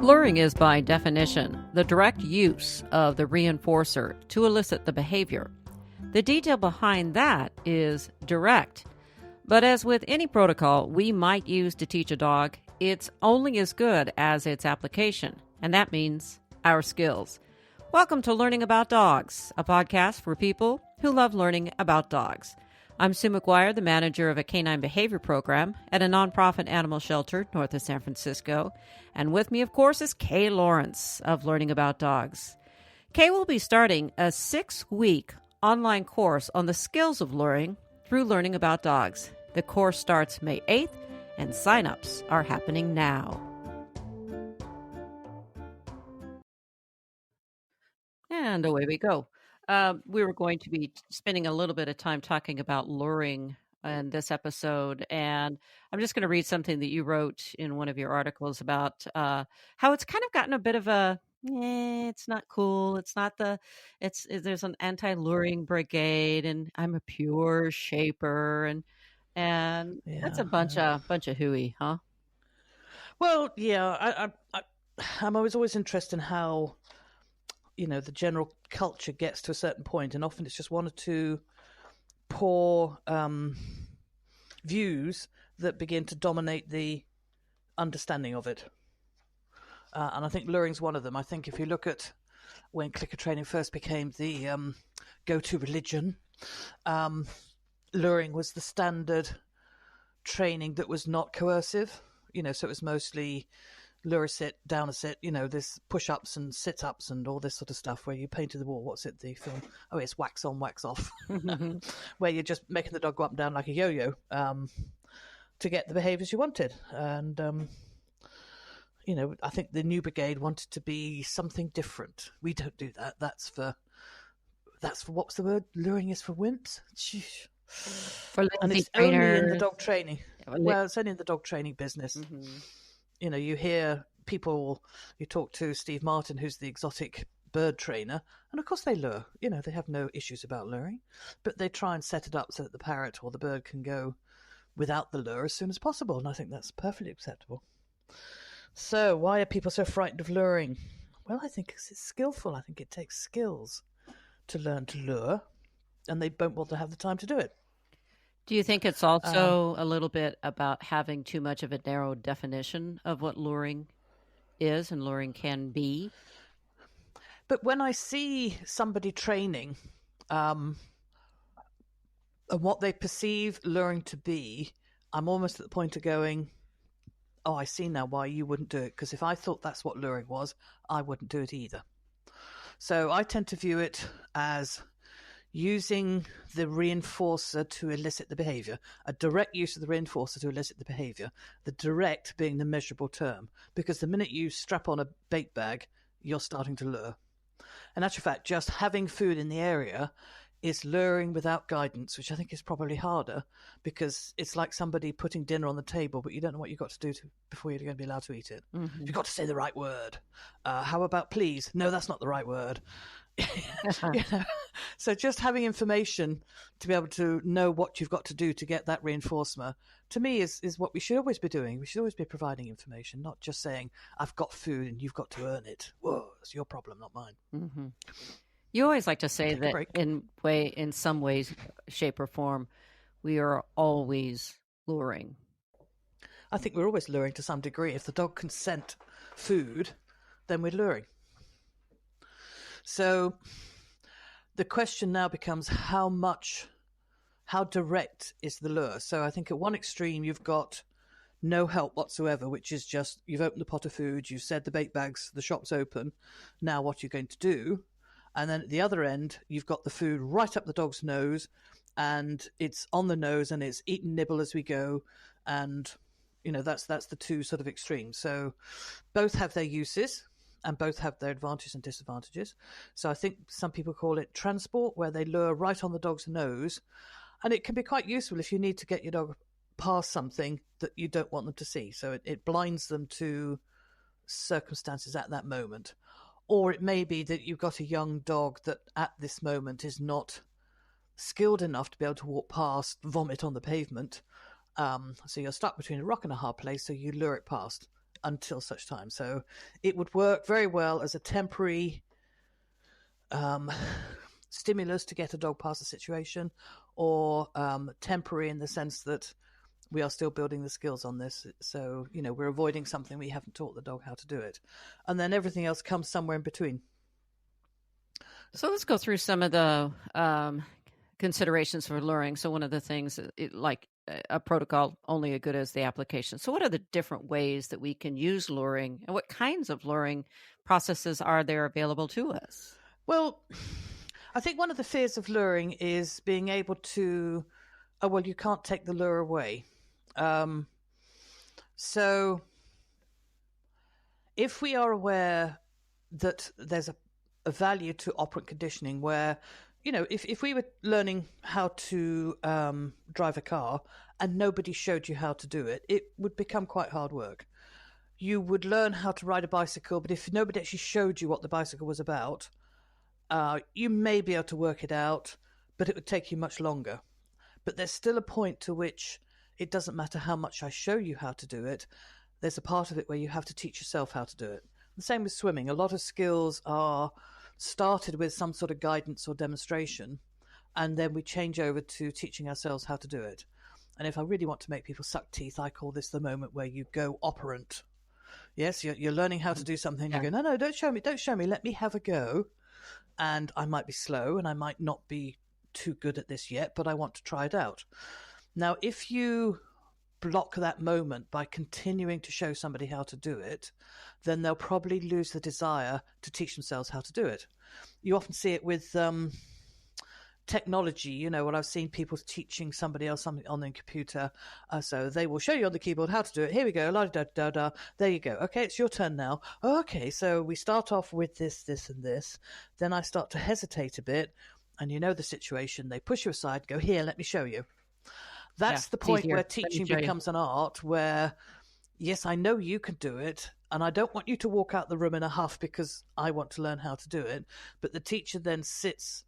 Luring is, by definition, the direct use of the reinforcer to elicit the behavior. The detail behind that is direct. But as with any protocol we might use to teach a dog, it's only as good as its application, and that means our skills. Welcome to Learning About Dogs, a podcast for people who love learning about dogs. I'm Sue McGuire, the manager of a canine behavior program at a nonprofit animal shelter north of San Francisco. And with me, of course, is Kay Laurence of Learning About Dogs. Kay will be starting a 6-week online course on the skills of luring through Learning About Dogs. The course starts May 8th, and sign-ups are happening now. And away we go. We were going to be spending a little bit of time talking about luring in this episode, and I'm just going to read something that you wrote in one of your articles about how it's kind of gotten a bit of a, it's not cool. It's not there's an anti-luring brigade, and I'm a pure shaper, and that's a bunch of hooey, huh? Well, yeah, I'm always interested in how, the general culture gets to a certain point, and often it's just one or two poor views that begin to dominate the understanding of it. And I think luring's one of them. I think if you look at when clicker training first became the go-to religion, luring was the standard training that was not coercive. So it was mostly lure a sit, down a sit, this push-ups and sit-ups and all this sort of stuff where you painted the wall. What's it, the film? Oh, it's wax on, wax off. Where you're just making the dog go up and down like a yo-yo to get the behaviours you wanted. And, I think the new brigade wanted to be something different. We don't do that. That's for what's the word? Luring is for wimps? And it's only in the dog training. Well, it's only in the dog training business. Mm-hmm. You hear people, you talk to Steve Martin, who's the exotic bird trainer, and of course they lure. They have no issues about luring, but they try and set it up so that the parrot or the bird can go without the lure as soon as possible, and I think that's perfectly acceptable. So why are people so frightened of luring? Well, I think it's skillful. I think it takes skills to learn to lure, and they don't want to have the time to do it. Do you think it's also a little bit about having too much of a narrow definition of what luring is and luring can be? But when I see somebody training and what they perceive luring to be, I'm almost at the point of going, oh, I see now why you wouldn't do it. Because if I thought that's what luring was, I wouldn't do it either. So I tend to view it as using the reinforcer to elicit the behavior, a direct use of the reinforcer to elicit the behavior, the direct being the measurable term, because the minute you strap on a bait bag, you're starting to lure. In actual fact, just having food in the area is luring without guidance, which I think is probably harder, because it's like somebody putting dinner on the table, but you don't know what you've got to do before you're going to be allowed to eat it. Mm-hmm. You've got to say the right word. How about please? No, that's not the right word. So just having information to be able to know what you've got to do to get that reinforcement, to me, is what we should always be doing. We should always be providing information, not just saying, I've got food and you've got to earn it. Whoa, it's your problem, not mine. Mm-hmm. You always like to say that in some ways, shape, or form, we are always luring. I think we're always luring to some degree. If the dog can scent food, then we're luring. So the question now becomes how direct is the lure? So I think at one extreme you've got no help whatsoever, which is just you've opened the pot of food, you've said the bait bags, the shop's open, now what you're going to do. And then at the other end, you've got the food right up the dog's nose, and it's on the nose, and it's eat and nibble as we go. And, that's the two sort of extremes. So both have their uses, and both have their advantages and disadvantages. So I think some people call it transport, where they lure right on the dog's nose. And it can be quite useful if you need to get your dog past something that you don't want them to see. So it blinds them to circumstances at that moment. Or it may be that you've got a young dog that at this moment is not skilled enough to be able to walk past vomit on the pavement. So you're stuck between a rock and a hard place, so you lure it past. until such time. So it would work very well as a temporary stimulus to get a dog past the situation, or temporary in the sense that we are still building the skills on this. So, we're avoiding something we haven't taught the dog how to do it. And then everything else comes somewhere in between. So let's go through some of the considerations for luring. So one of the things, like a protocol, only as good as the application. So what are the different ways that we can use luring, and what kinds of luring processes are there available to us? Well, I think one of the fears of luring is being able to, you can't take the lure away. So if we are aware that there's a value to operant conditioning where, if we were learning how to drive a car and nobody showed you how to do it, it would become quite hard work. You would learn how to ride a bicycle, but if nobody actually showed you what the bicycle was about, you may be able to work it out, but it would take you much longer. But there's still a point to which it doesn't matter how much I show you how to do it. There's a part of it where you have to teach yourself how to do it. The same with swimming. A lot of skills are started with some sort of guidance or demonstration, and then we change over to teaching ourselves how to do it. And if I really want to make people suck teeth, I call this the moment where you go operant. Yes, you're learning how to do something. Yeah. You go, no, don't show me. Let me have a go. And I might be slow and I might not be too good at this yet, but I want to try it out. Now, if you block that moment by continuing to show somebody how to do it, then they'll probably lose the desire to teach themselves how to do it. You often see it with technology, what I've seen people teaching somebody else something on the computer. So they will show you on the keyboard how to do it. Here we go. La da da da. There you go. Okay, it's your turn now. Okay, so we start off with this, and this. Then I start to hesitate a bit, and the situation. They push you aside, go, here, let me show you. That's the point where teaching becomes an art where, yes, I know you can do it, and I don't want you to walk out the room in a huff because I want to learn how to do it. But the teacher then sits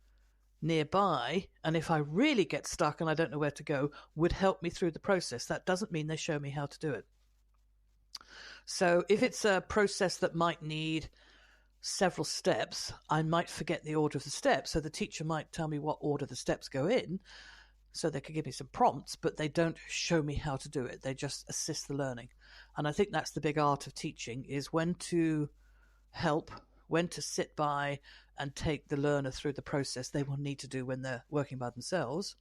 nearby, and if I really get stuck and I don't know where to go, would help me through the process. That doesn't mean they show me how to do it. So if it's a process that might need several steps, I might forget the order of the steps. So the teacher might tell me what order the steps go in, so they could give me some prompts, but they don't show me how to do it. They just assist the learning. And I think that's the big art of teaching, is when to help, when to sit by and take the learner through the process they will need to do when they're working by themselves,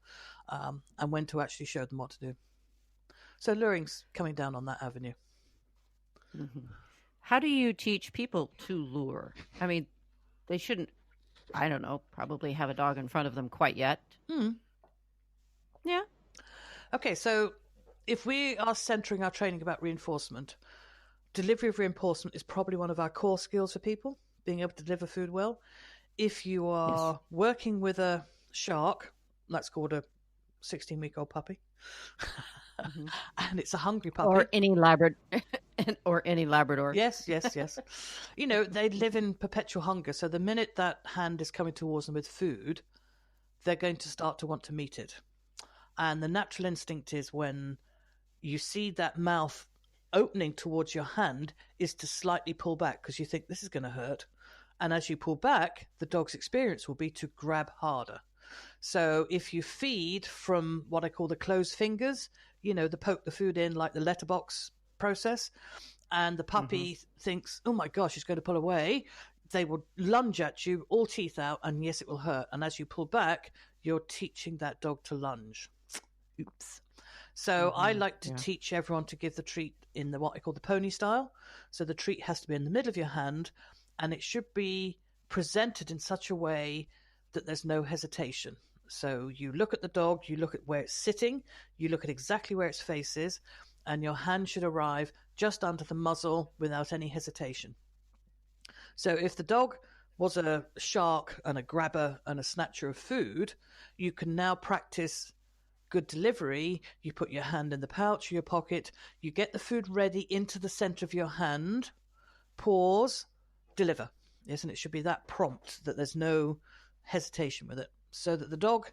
and when to actually show them what to do. So luring's coming down on that avenue. Mm-hmm. How do you teach people to lure? I mean, they shouldn't, I don't know, probably have a dog in front of them quite yet. Mm. Yeah. Okay, so if we are centering our training about reinforcement, delivery of reinforcement is probably one of our core skills for people, being able to deliver food well. If you are working with a shark, that's called a 16-week-old puppy, mm-hmm. and it's a hungry puppy. Or any Labrador. Or any Labrador. Yes. They live in perpetual hunger, so the minute that hand is coming towards them with food, they're going to start to want to meet it. And the natural instinct is, when you see that mouth opening towards your hand, is to slightly pull back because you think this is going to hurt. And as you pull back, the dog's experience will be to grab harder. So if you feed from what I call the closed fingers, the poke the food in like the letterbox process, and the puppy thinks, oh my gosh, it's going to pull away, they will lunge at you, all teeth out, and yes, it will hurt. And as you pull back, you're teaching that dog to lunge. Oops. So I like to teach everyone to give the treat in what I call the pony style. So the treat has to be in the middle of your hand, and it should be presented in such a way that there's no hesitation. So you look at the dog, you look at where it's sitting, you look at exactly where its face is, and your hand should arrive just under the muzzle without any hesitation. So if the dog was a shark and a grabber and a snatcher of food, you can now practice good delivery. You put your hand in the pouch of your pocket, you get the food ready into the center of your hand, pause, deliver. Yes, and it should be that prompt, that there's no hesitation with it, so that the dog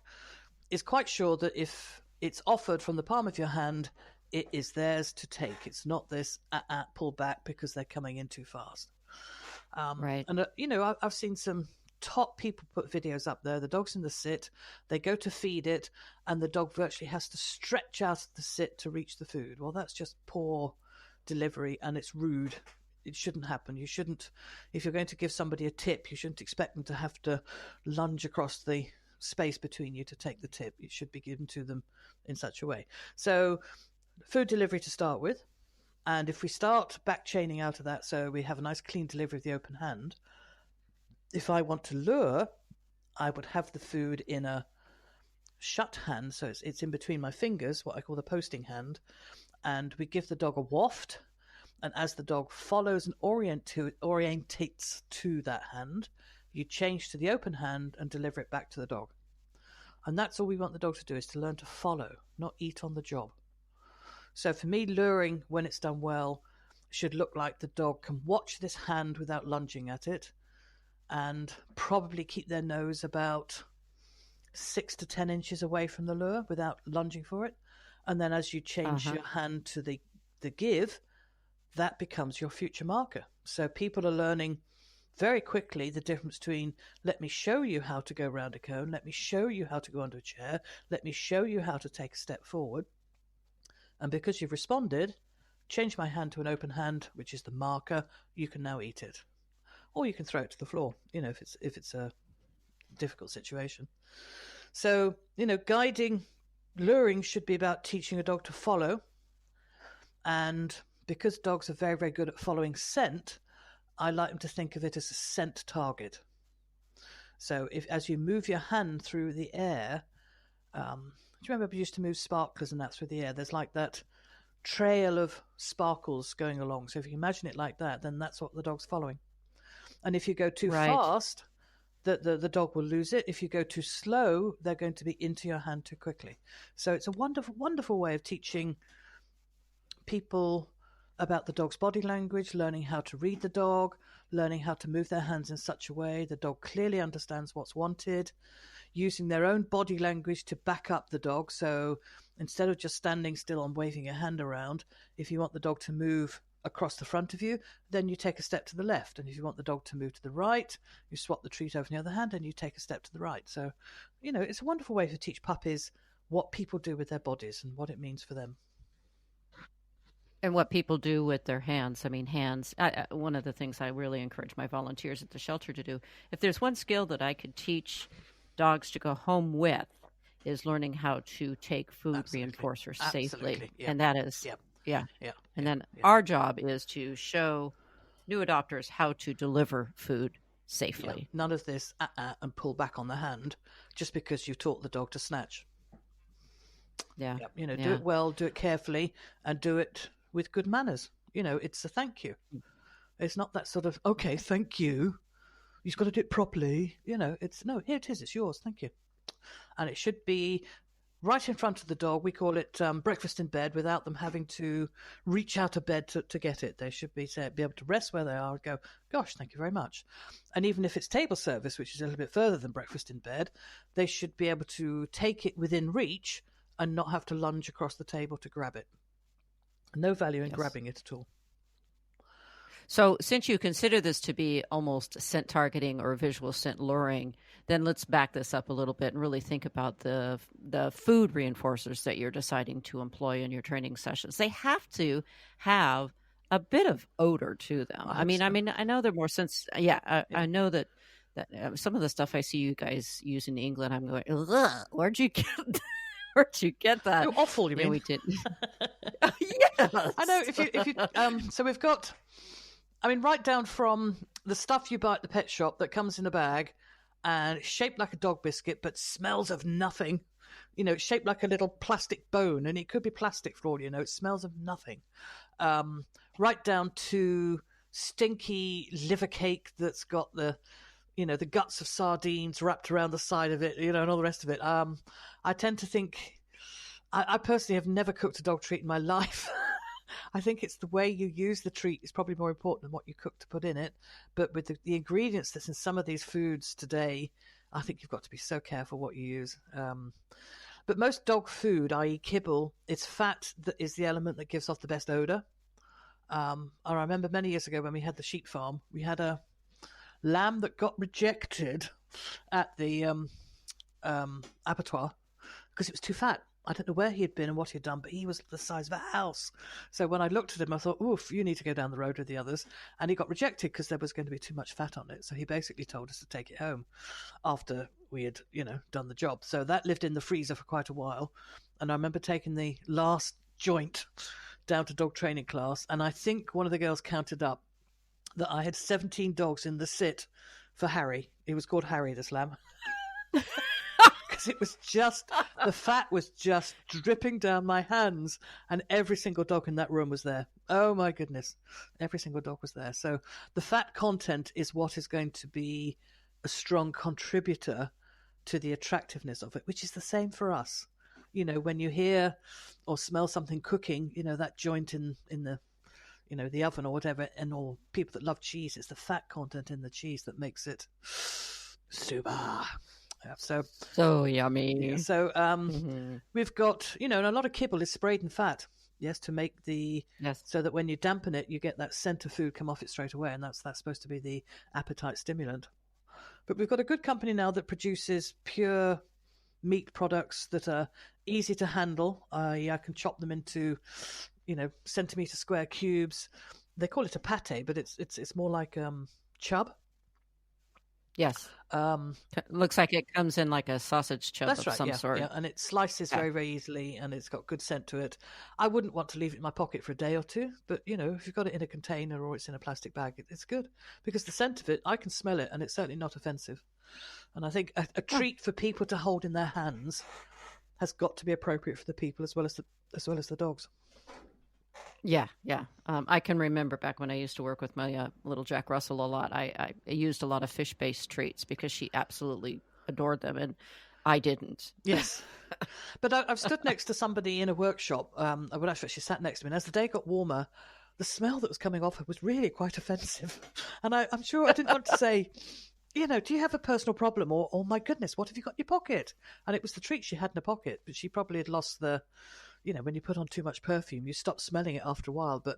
is quite sure that if it's offered from the palm of your hand, It is theirs to take. It's not this pull back because they're coming in too fast. Right. And, I've seen some top people put videos up there. The dog's in the sit. They go to feed it, and the dog virtually has to stretch out of the sit to reach the food. Well, that's just poor delivery, and it's rude. It shouldn't happen. You shouldn't, if you're going to give somebody a tip, you shouldn't expect them to have to lunge across the space between you to take the tip. It should be given to them in such a way. So, food delivery to start with. And if we start back chaining out of that, so we have a nice clean delivery of the open hand, if I want to lure, I would have the food in a shut hand, so it's in between my fingers, what I call the posting hand, and we give the dog a waft, and as the dog follows and orientates to that hand, you change to the open hand and deliver it back to the dog. And that's all we want the dog to do, is to learn to follow, not eat on the job. So for me, luring, when it's done well, should look like the dog can watch this hand without lunging at it, and probably keep their nose about 6 to 10 inches away from the lure without lunging for it. And then as you change your hand to the give, that becomes your future marker. So people are learning very quickly the difference between, let me show you how to go around a cone, let me show you how to go under a chair, let me show you how to take a step forward. And because you've responded, change my hand to an open hand, which is the marker. You can now eat it, or you can throw it to the floor. If it's a difficult situation. So luring should be about teaching a dog to follow. And because dogs are very, very good at following scent, I like them to think of it as a scent target. So as you move your hand through the air. Do you remember we used to move sparklers and that through the air? There's like that trail of sparkles going along. So if you imagine it like that, then that's what the dog's following. And if you go too fast, the dog will lose it. If you go too slow, they're going to be into your hand too quickly. So it's a wonderful, wonderful way of teaching people about the dog's body language, learning how to read the dog, learning how to move their hands in such a way the dog clearly understands what's wanted, using their own body language to back up the dog. So instead of just standing still and waving your hand around, if you want the dog to move across the front of you, then you take a step to the left. And if you want the dog to move to the right, you swap the treat over on the other hand and you take a step to the right. So, it's a wonderful way to teach puppies what people do with their bodies and what it means for them. And what people do with their hands. I mean, hands. One of the things I really encourage my volunteers at the shelter to do, if there's one skill that I could teach dogs to go home with, is learning how to take food reinforcers safely. Yeah. And that is, yeah. And then our job is to show new adopters how to deliver food safely. Yeah. None of this and pull back on the hand just because you've taught the dog to snatch. Yeah. Do it well, do it carefully, and do it with good manners. It's a thank you. It's not that sort of, okay, thank you. You've got to do it properly. It's, no, here it is. It's yours. Thank you. And it should be right in front of the dog. We call it breakfast in bed, without them having to reach out of bed to get it. They should be able to rest where they are and go, gosh, thank you very much. And even if it's table service, which is a little bit further than breakfast in bed, they should be able to take it within reach and not have to lunge across the table to grab it. No value in grabbing it at all. So since you consider this to be almost scent targeting or visual scent luring, then let's back this up a little bit and really think about the food reinforcers that you're deciding to employ in your training sessions. They have to have a bit of odor to them. I mean, I know they're more I know that some of the stuff I see you guys use in England, I'm going, ugh, where'd you get that? Oh, awful, you mean? We didn't. Yes. I know. If you so we've got, right down from the stuff you buy at the pet shop that comes in a bag and it's shaped like a dog biscuit but smells of nothing. It's shaped like a little plastic bone, and it could be plastic for all you know. It smells of nothing. Right down to stinky liver cake that's got the guts of sardines wrapped around the side of it, and all the rest of it. I tend to think, I personally have never cooked a dog treat in my life. I think it's the way you use the treat is probably more important than what you cook to put in it. But with the ingredients that's in some of these foods today, I think you've got to be so careful what you use. But most dog food, i.e. kibble, it's fat that is the element that gives off the best odor. I remember many years ago when we had the sheep farm, we had a lamb that got rejected at the abattoir because it was too fat. I don't know where he had been and what he had done, but he was the size of a house. So when I looked at him, I thought, oof, you need to go down the road with the others. And he got rejected because there was going to be too much fat on it. So he basically told us to take it home after we had, done the job. So that lived in the freezer for quite a while. And I remember taking the last joint down to dog training class. And I think one of the girls counted up that I had 17 dogs in the sit for Harry. He was called Harry, this lamb. It was just, the fat was just dripping down my hands, and every single dog in that room was there. Oh my goodness. Every single dog was there. So the fat content is what is going to be a strong contributor to the attractiveness of it, which is the same for us. When you hear or smell something cooking, that joint in the, the oven or whatever, and all people that love cheese, it's the fat content in the cheese that makes it super. Yeah, so yummy. Yeah, so we've got, and a lot of kibble is sprayed in fat, yes, to make so that when you dampen it, you get that scent of food come off it straight away, and that's supposed to be the appetite stimulant. But we've got a good company now that produces pure meat products that are easy to handle. I can chop them into, centimeter square cubes. They call it a pate, but it's more like chub. Yes. Looks like it comes in like a sausage chub of some sort. Yeah, and it slices very, very easily, and it's got good scent to it. I wouldn't want to leave it in my pocket for a day or two, but, if you've got it in a container or it's in a plastic bag, it's good. Because the scent of it, I can smell it, and it's certainly not offensive. And I think a treat for people to hold in their hands has got to be appropriate for the people as well as the dogs. Yeah. I can remember back when I used to work with my little Jack Russell a lot. I used a lot of fish-based treats because she absolutely adored them, and I didn't. Yes. But I've stood next to somebody in a workshop. Well, actually, she sat next to me, and as the day got warmer, the smell that was coming off her was really quite offensive. And I'm sure I didn't want to say, do you have a personal problem? Or, oh, my goodness, what have you got in your pocket? And it was the treat she had in her pocket, but she probably had lost the... when you put on too much perfume, you stop smelling it after a while. But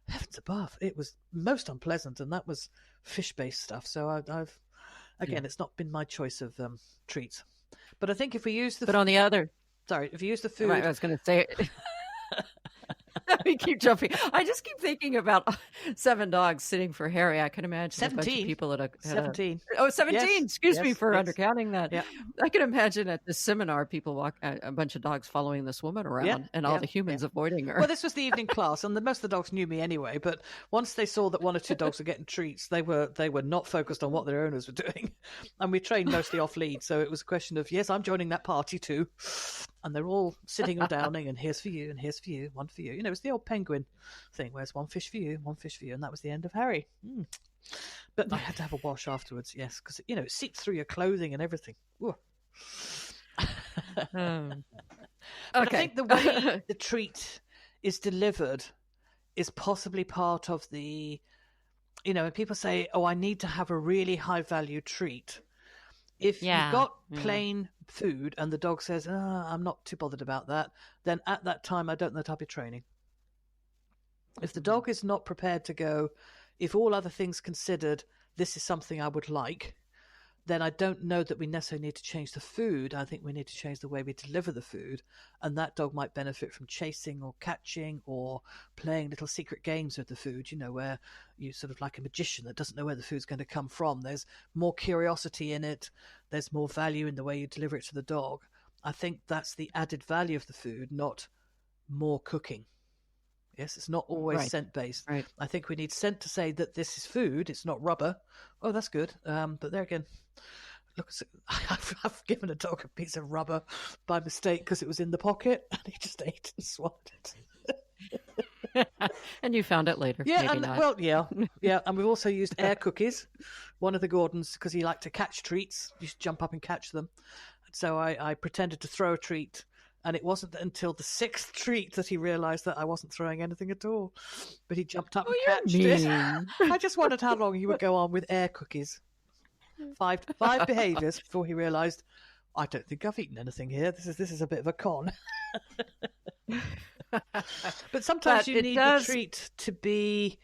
heavens above, it was most unpleasant, and that was fish-based stuff. So I've it's not been my choice of treats. But I think if we use the... But on the other... Sorry, if you use the food... Right, I was going to say... We keep jumping. I just keep thinking about 7 dogs sitting for Harry. I can imagine 17. A bunch of people at 17. 17. Yes. Excuse me for undercounting that. Yeah. I can imagine at the seminar, people walk a bunch of dogs following this woman around, and all the humans avoiding her. Well, this was the evening class, and most of the dogs knew me anyway. But once they saw that 1 or 2 dogs were getting treats, they were not focused on what their owners were doing. And we trained mostly off lead, so it was a question of, yes, I'm joining that party too. And they're all sitting and downing, and here's for you, and here's for you, one for you. It's the old penguin thing, where it's one fish for you, and that was the end of Harry. But I had to have a wash afterwards, yes, because it seeps through your clothing and everything. Okay. I think the way the treat is delivered is possibly part of the, when people say, oh, I need to have a really high value treat. If you've got plain food and the dog says, I'm not too bothered about that, then at that time, I don't know that I'll be training. If the dog is not prepared to go, if all other things considered, this is something I would like, then I don't know that we necessarily need to change the food. I think we need to change the way we deliver the food. And that dog might benefit from chasing or catching or playing little secret games with the food, where you sort of like a magician that doesn't know where the food's going to come from. There's more curiosity in it. There's more value in the way you deliver it to the dog. I think that's the added value of the food, not more cooking. Yes, it's not always scent-based. Right. I think we need scent to say that this is food. It's not rubber. Oh, that's good. But there again, look, I've given a dog a piece of rubber by mistake because it was in the pocket, and he just ate and swallowed it. And you found it later. Yeah, maybe not. Yeah. And we've also used air cookies. One of the Gordons, because he liked to catch treats, you just jump up and catch them. So I pretended to throw a treat. And it wasn't until the 6th treat that he realised that I wasn't throwing anything at all. But he jumped up and catched it. I just wondered how long he would go on with air cookies. 5 behaviours before he realised, I don't think I've eaten anything here. This is a bit of a con. But sometimes you need the treat to be.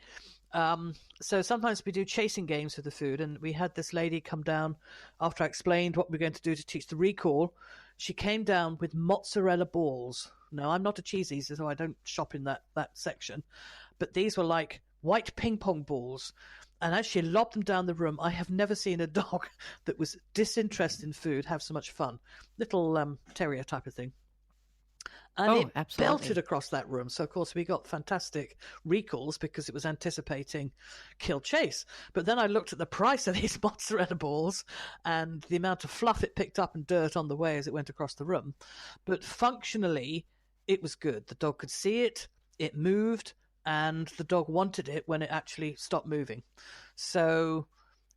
So sometimes we do chasing games with the food, and we had this lady come down after I explained what we're going to do to teach the recall. She came down with mozzarella balls. No, I'm not a cheese eater, so I don't shop in that section. But these were like white ping pong balls. And as she lobbed them down the room, I have never seen a dog that was disinterested in food have so much fun. Little terrier type of thing. And it absolutely belted across that room. So, of course, we got fantastic recalls because it was anticipating kill chase. But then I looked at the price of these mozzarella balls and the amount of fluff it picked up and dirt on the way as it went across the room. But functionally, it was good. The dog could see it, it moved, and the dog wanted it when it actually stopped moving. So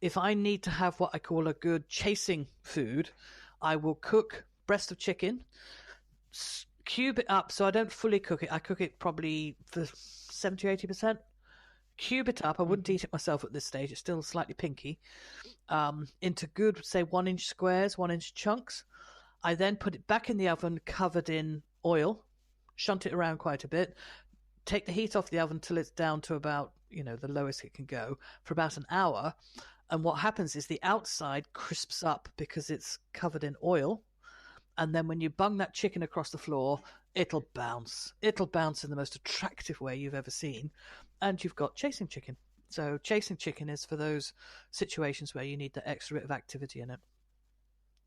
if I need to have what I call a good chasing food, I will cook breast of chicken, cube it up so I don't fully cook it. I cook it probably for 70 or 80%. Cube it up. I wouldn't eat it myself at this stage. It's still slightly pinky. Into good, say, 1-inch squares, 1-inch chunks. I then put it back in the oven covered in oil, shunt it around quite a bit, take the heat off the oven till it's down to about, the lowest it can go for about an hour. And what happens is the outside crisps up because it's covered in oil. And then when you bung that chicken across the floor, it'll bounce. It'll bounce in the most attractive way you've ever seen. And you've got chasing chicken. So chasing chicken is for those situations where you need the extra bit of activity in it.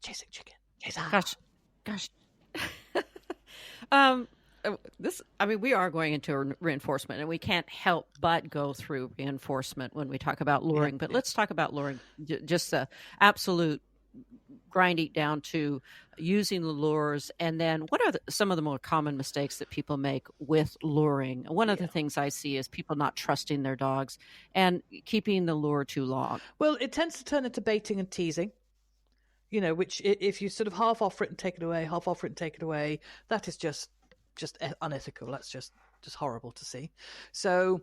Chasing chicken. Gosh. We are going into reinforcement, and we can't help but go through reinforcement when we talk about luring. But let's talk about luring, just the absolute grind it down to using the lures. And then what are some of the more common mistakes that people make with luring? One of the things I see is people not trusting their dogs and keeping the lure too long. Well, it tends to turn into baiting and teasing, which if you sort of half offer it and take it away, half offer it and take it away, that is just unethical. That's just horrible to see. So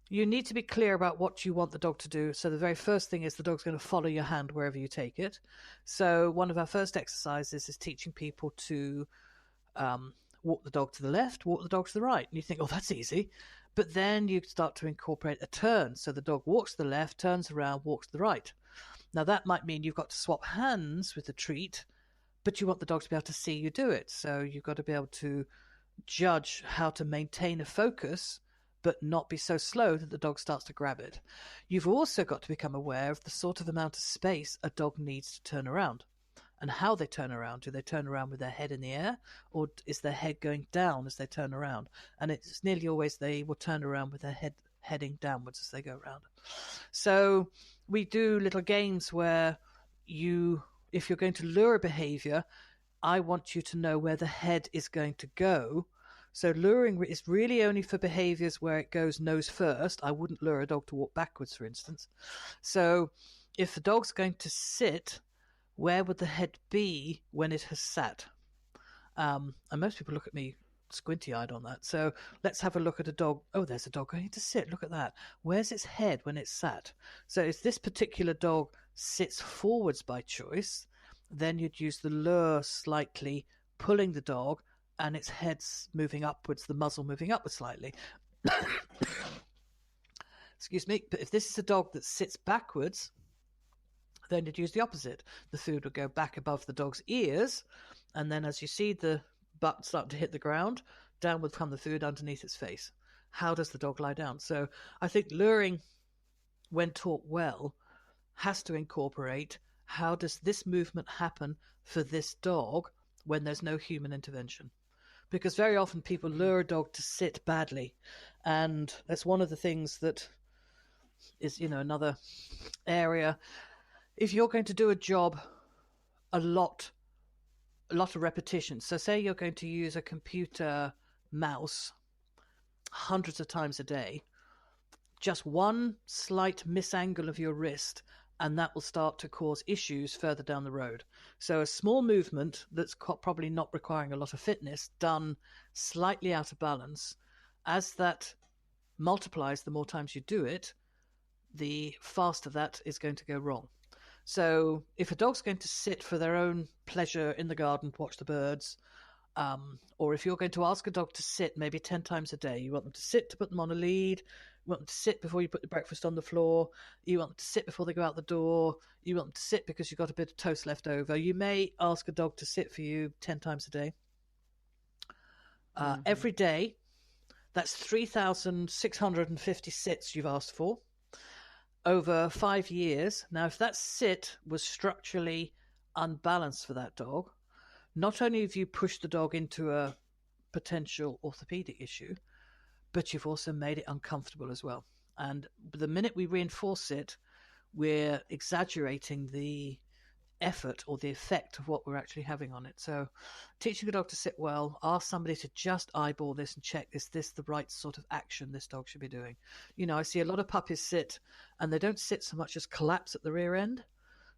you need to be clear about what you want the dog to do. So the very first thing is the dog's going to follow your hand wherever you take it. So one of our first exercises is teaching people to walk the dog to the left, walk the dog to the right. And you think, oh, that's easy. But then you start to incorporate a turn. So the dog walks to the left, turns around, walks to the right. Now that might mean you've got to swap hands with the treat, but you want the dog to be able to see you do it. So you've got to be able to judge how to maintain a focus but not be so slow that the dog starts to grab it. You've also got to become aware of the sort of amount of space a dog needs to turn around and how they turn around. Do they turn around with their head in the air, or is their head going down as they turn around? And it's nearly always they will turn around with their head heading downwards as they go around. So we do little games where if you're going to lure a behavior, I want you to know where the head is going to go. So luring is really only for behaviors where it goes nose first. I wouldn't lure a dog to walk backwards, for instance. So if the dog's going to sit, where would the head be when it has sat? And most people look at me squinty-eyed on that. So let's have a look at a dog. Oh, there's a dog going to sit. Look at that. Where's its head when it's sat? So if this particular dog sits forwards by choice, then you'd use the lure slightly, pulling the dog, and its head's moving upwards, the muzzle moving upwards slightly. Excuse me. But if this is a dog that sits backwards, then you'd use the opposite. The food would go back above the dog's ears, and then as you see the butt start to hit the ground, down would come the food underneath its face. How does the dog lie down? So I think luring, when taught well, has to incorporate how does this movement happen for this dog when there's no human intervention. Because very often people lure a dog to sit badly. And that's one of the things that is, another area. If you're going to do a job a lot of repetition. So say you're going to use a computer mouse hundreds of times a day, just one slight misangle of your wrist, and that will start to cause issues further down the road. So a small movement that's probably not requiring a lot of fitness, done slightly out of balance, as that multiplies the more times you do it, the faster that is going to go wrong. So if a dog's going to sit for their own pleasure in the garden to watch the birds, or if you're going to ask a dog to sit maybe 10 times a day, you want them to sit to put them on a lead, you want them to sit before you put the breakfast on the floor, you want them to sit before they go out the door, you want them to sit because you've got a bit of toast left over, you may ask a dog to sit for you 10 times a day. Every day, that's 3,650 sits you've asked for over 5 years. Now, if that sit was structurally unbalanced for that dog, not only have you pushed the dog into a potential orthopedic issue, but you've also made it uncomfortable as well. And the minute we reinforce it, we're exaggerating the effort or the effect of what we're actually having on it. So teaching a dog to sit well, ask somebody to just eyeball this and check, is this the right sort of action this dog should be doing? You know, I see a lot of puppies sit and they don't sit so much as collapse at the rear end.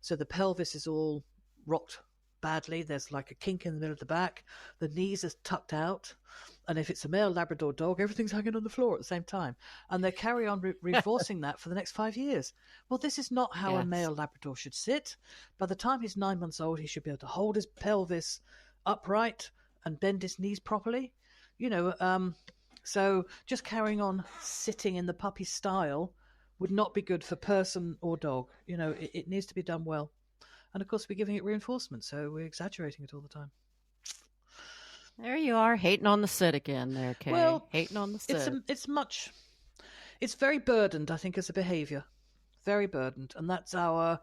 So the pelvis is all rocked badly. There's like a kink in the middle of the back. The knees are tucked out. And if it's a male Labrador dog, everything's hanging on the floor at the same time. And they carry on reinforcing that for the next 5 years. Well, this is not how a male Labrador should sit. By the time he's 9 months old, he should be able to hold his pelvis upright and bend his knees properly. You know, so just carrying on sitting in the puppy style would not be good for person or dog. You know, it needs to be done well. And of course, we're giving it reinforcement, so we're exaggerating it all the time. There you are, hating on the sit again there, Kay. Well, hating on the sit. It's very burdened, I think, as a behaviour. Very burdened. And that's our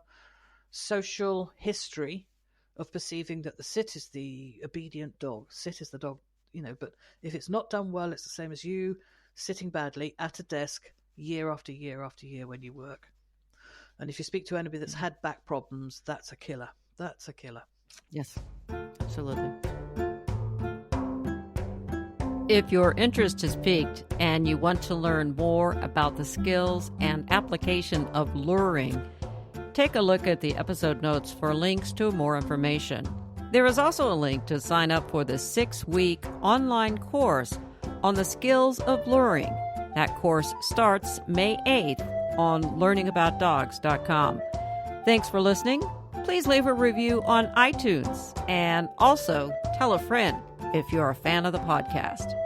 social history of perceiving that the sit is the obedient dog. Sit is the dog, you know, but if it's not done well, it's the same as you sitting badly at a desk year after year after year when you work. And if you speak to anybody that's had back problems, that's a killer. That's a killer. Yes, absolutely. If your interest is piqued and you want to learn more about the skills and application of luring, take a look at the episode notes for links to more information. There is also a link to sign up for the 6-week online course on the skills of luring. That course starts May 8th on learningaboutdogs.com. Thanks for listening. Please leave a review on iTunes and also tell a friend if you're a fan of the podcast.